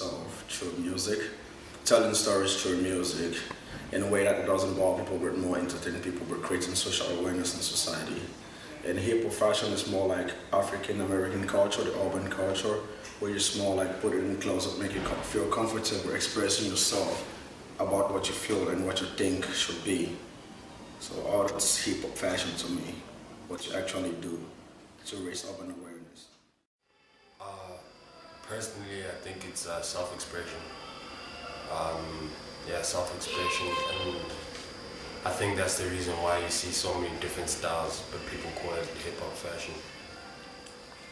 yourself through music, telling stories through music in a way that doesn't bore people but more entertaining people, but creating social awareness in society. And hip-hop fashion is more like African American culture, the urban culture, where you're more like put it in clothes that make you feel comfortable expressing yourself about what you feel and what you think should be. So all that's hip-hop fashion to me, what you actually do to raise urban awareness. Personally, I think it's self-expression. Yeah, self-expression, and I think that's the reason why you see so many different styles, but people call it hip-hop fashion.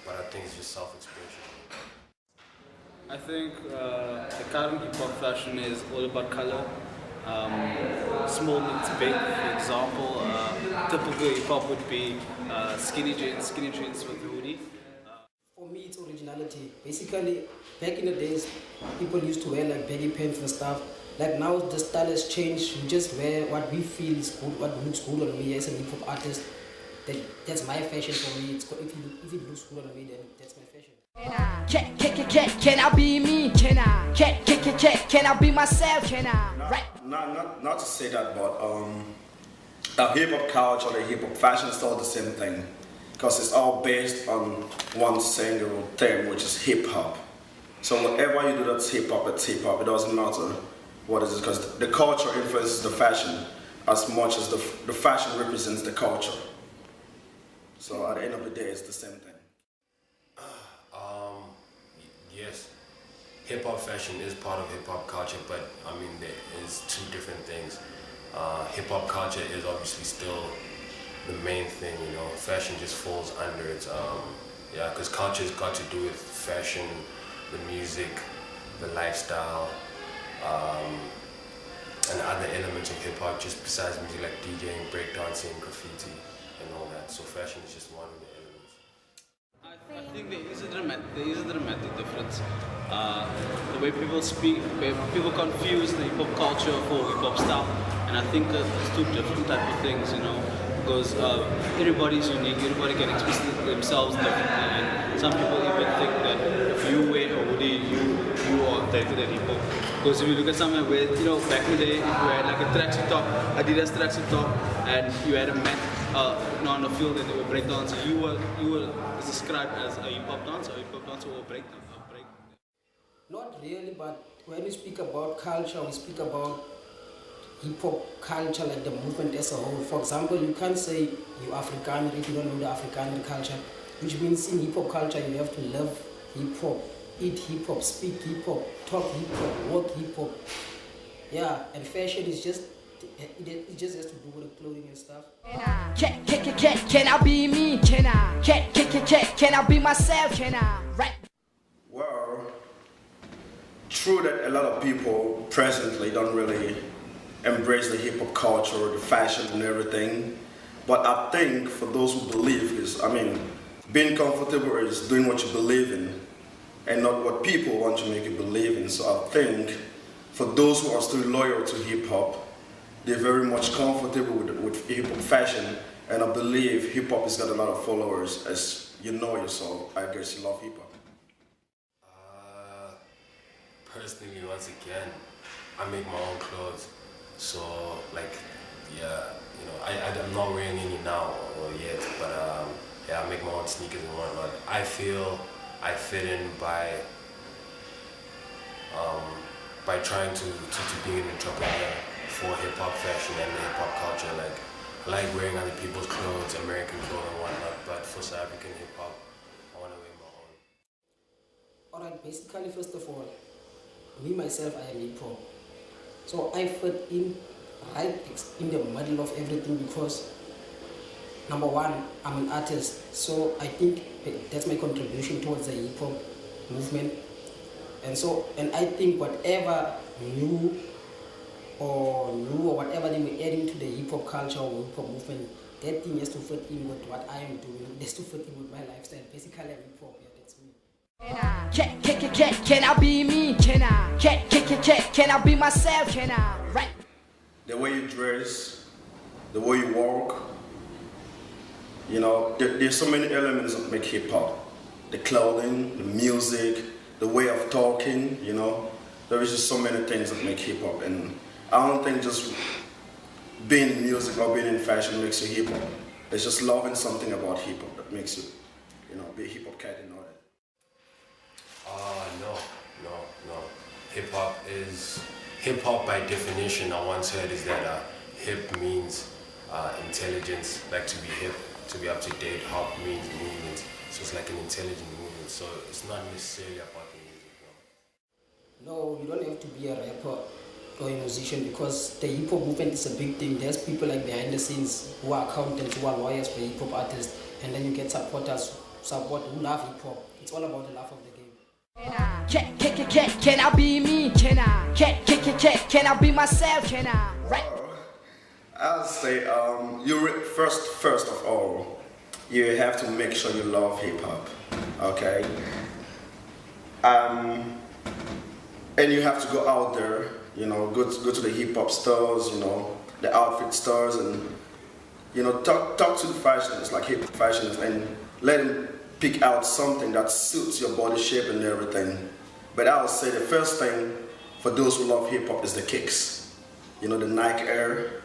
But I think it's just self-expression. I think the current hip-hop fashion is all about color. Small meets big, for example. Typical hip-hop would be skinny jeans with a hoodie. For me, it's originality. Basically, back in the days, people used to wear like baggy pants and stuff. Like now, the style has changed. We just wear what we feel is good, what looks good on me as a hip hop artist. That's my fashion for me. If it looks good on me, then that's my fashion. Can I be me? Can I be myself? Can I rap? Not to say that, but the hip hop culture, the hip hop fashion is all the same thing. Because it's all based on one single term, which is hip-hop. So whatever you do that's hip-hop, it's hip-hop. It doesn't matter what it is, because the culture influences the fashion as much as the fashion represents the culture. So at the end of the day, it's the same thing. Yes, hip-hop fashion is part of hip-hop culture, but I mean, there is two different things. Hip-hop culture is obviously still the main thing, you know. Fashion just falls under it. Yeah, because culture's got to do with fashion, the music, the lifestyle, and other elements of hip hop, just besides music like DJing, breakdancing, graffiti, and all that. So fashion is just one of the elements. I think there is a dramatic difference. The way people speak, where people confuse the hip hop culture for hip hop style, and I think it's two different type of things, you know. Because everybody's unique, everybody can express themselves differently, and some people even think that if you wear a hoodie, you are talented at hip hop. Because if you look at someone where, you know, back in the day, if you had like a tracksuit top, Adidas tracksuit top, and you had a man on the field and they were breakdancing, you were described as a hip hop dancer or a breakdancer. Not really, but when we speak about culture, we speak about hip-hop culture, like the movement as a whole. For example, you can't say you're Afrikaner if you don't know the Afrikaner culture, which means in hip-hop culture you have to love hip-hop, eat hip-hop, speak hip-hop, talk hip-hop, work hip-hop. Yeah, and fashion is just, it just has to do with the clothing and stuff. Can I be me? Can I be myself? Can I rap? Well, true that a lot of people presently don't really embrace the hip-hop culture, the fashion and everything. But I think for those who believe being comfortable is doing what you believe in and not what people want to make you believe in. So I think for those who are still loyal to hip-hop, they're very much comfortable with hip-hop fashion, and I believe hip-hop has got a lot of followers. As you know yourself, I guess you love hip-hop. Personally, once again, I make my own clothes. So, like, yeah, you know, I'm not wearing any now or yet, but yeah, I make my own sneakers and whatnot. I feel I fit in by trying to be an entrepreneur for hip-hop fashion and the hip-hop culture. Like, I like wearing other people's clothes, American clothes and whatnot, but for South African hip-hop, I want to wear my own. Alright, basically, first of all, me myself, I am hip-hop. So I fit in right in the middle of everything because, number one, I'm an artist. So I think that's my contribution towards the hip-hop movement. And I think whatever new or whatever they were adding to the hip-hop culture or hip-hop movement, that thing has to fit in with what I am doing. It has to fit in with my lifestyle. Basically, I'm hip-hop. Yeah, that's me. Can I be me? Can I be myself? Can I rap? The way you dress, the way you walk, you know, there's so many elements that make hip hop. The clothing, the music, the way of talking, you know. There is just so many things that make hip hop, and I don't think just being in music or being in fashion makes you hip hop. It's just loving something about hip hop that makes you, you know, be a hip hop cat and all that. No. Hip hop by definition. I once heard is that hip means intelligence, like to be hip, to be up to date. Hop means movement, so it's like an intelligent movement. So it's not necessarily about the music. No, you don't have to be a rapper or a musician because the hip hop movement is a big thing. There's people like behind the scenes who are accountants, who are lawyers for hip hop artists, and then you get supporters who love hip hop. It's all about the love of the game. Can I be me? Can I be myself? Can I rap? I'll say first of all, you have to make sure you love hip hop, okay? And you have to go out there, you know, go to the hip hop stores, you know, the outfit stores, and you know, talk to the fashionists, like hip hop fashionists, and let them pick out something that suits your body shape and everything. But I would say the first thing for those who love hip hop is the kicks. You know, the Nike Air.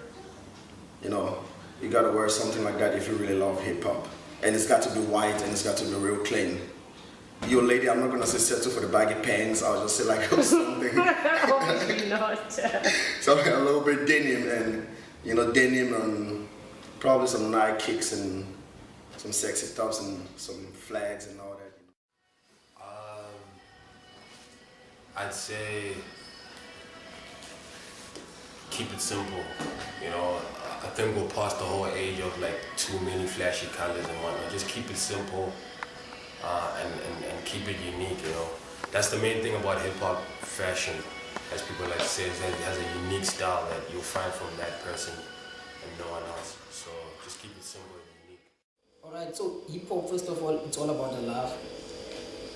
You know, you gotta wear something like that if you really love hip hop. And it's got to be white and it's got to be real clean. You lady, I'm not gonna say settle for the baggy pants. I'll just say like something. Obviously not. Something a little bit denim, and you know, denim and probably some Nike kicks and some sexy tops and some flags and all that. I'd say keep it simple. You know, I think we're past the whole age of like too many flashy colors and whatnot. Just keep it simple and keep it unique. You know, that's the main thing about hip hop fashion, as people like to say, is that it has a unique style that you'll find from that person and no one else. So just keep it simple and unique. Alright, so hip hop, first of all, it's all about the love.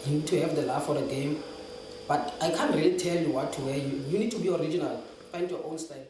You need to have the love for the game. But I can't really tell you what to wear. You need to be original. Find your own style.